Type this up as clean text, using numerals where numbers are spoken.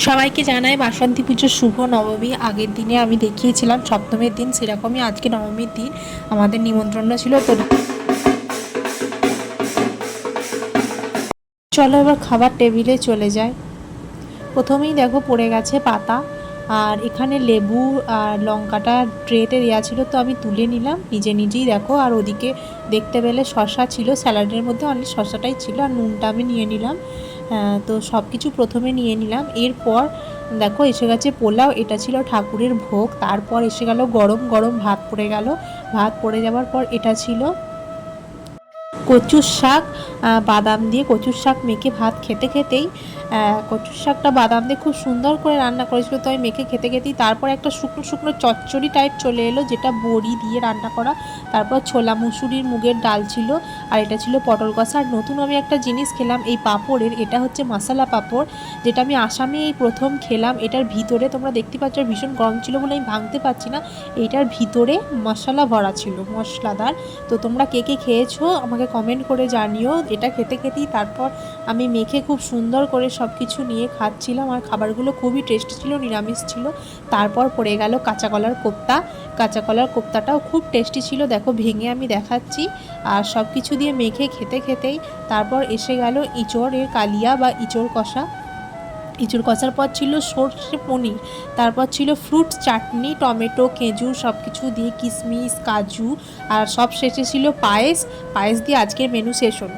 সবাইকে জানাই বাসন্তী পুজোর শুভ নবমী। আগের দিনে আমি দেখিয়েছিলাম সপ্তমীর দিন, সেরকমই আজকে নবমীর দিন আমাদের নিমন্ত্রণ ছিল। তো চলো এবার খাবার টেবিলে চলে যায়। প্রথমেই দেখো পড়ে গেছে পাতা, আর এখানে লেবু আর লঙ্কাটা ট্রেতে দেওয়া ছিল, তো আমি তুলে নিলাম নিজে নিজেই। দেখো, আর ওদিকে দেখতে পেলে শশা ছিল, স্যালাডের মধ্যে অনলি শশাটাই ছিল, আর নুনটা আমি নিয়ে নিলাম। তো সব কিছু প্রথমে নিয়ে নিলাম। এরপর দেখো এসে গেছে পোলাও, এটা ছিল ঠাকুরের ভোগ। তারপর এসে গেল গরম গরম ভাত পড়ে গেল। ভাত পড়ে যাওয়ার পর এটা ছিল কচুর শাক, বাদাম দিয়ে কচুর শাক মেখে ভাত খেতে খেতেই কচুর শাকটা বাদাম দিয়ে খুব সুন্দর করে রান্না করেছিল, তো আমি মেখে খেতে খেতেই তারপর একটা শুকনো শুকনো চচ্চড়ি টাইপ চলে এলো, যেটা বড়ি দিয়ে রান্না করা। তারপর ছোলা মুসুরির মুগের ডাল ছিল, আর এটা ছিল পটল কষা। আর নতুন আমি একটা জিনিস খেলাম এই পাঁপড়ের, এটা হচ্ছে মশলা পাঁপড়, যেটা আমি আসামে এই প্রথম খেলাম। এটার ভিতরে তোমরা দেখতে পাচ্ছ ভীষণ গরম ছিল বলে আমি ভাঙতে পারছি না, এইটার ভিতরে মশলা ভরা ছিল, মশলাদার। তো তোমরা কে কে খেয়েছো আমাকে কমেন্ট করে জানিও। এটা খেতে খেতেই তারপর আমি মেখে খুব সুন্দর করে সব কিছু নিয়ে খাচ্ছিলাম, আর খাবারগুলো খুবই টেস্টি ছিল, নিরামিষ ছিল। তারপর পড়ে গেল কাঁচা কলার কোপ্তা। কাঁচা কলার কোপ্তাটাও খুব টেস্টি ছিল, দেখো ভেঙে আমি দেখাচ্ছি। আর সব কিছু দিয়ে মেখে খেতে খেতেই তারপর এসে গেল ইঁচড়ের কালিয়া বা ইঁচড় কষা। ইঁচড় কষার পর ছিল সর্ষে পনির, তারপর ছিল ফ্রুট চাটনি, টমেটো খেজুর সব কিছু দিয়ে, কিশমিশ কাজু, আর সব শেষে ছিল পায়েস। পায়েস দিয়ে আজকের মেনু শেষ হলো।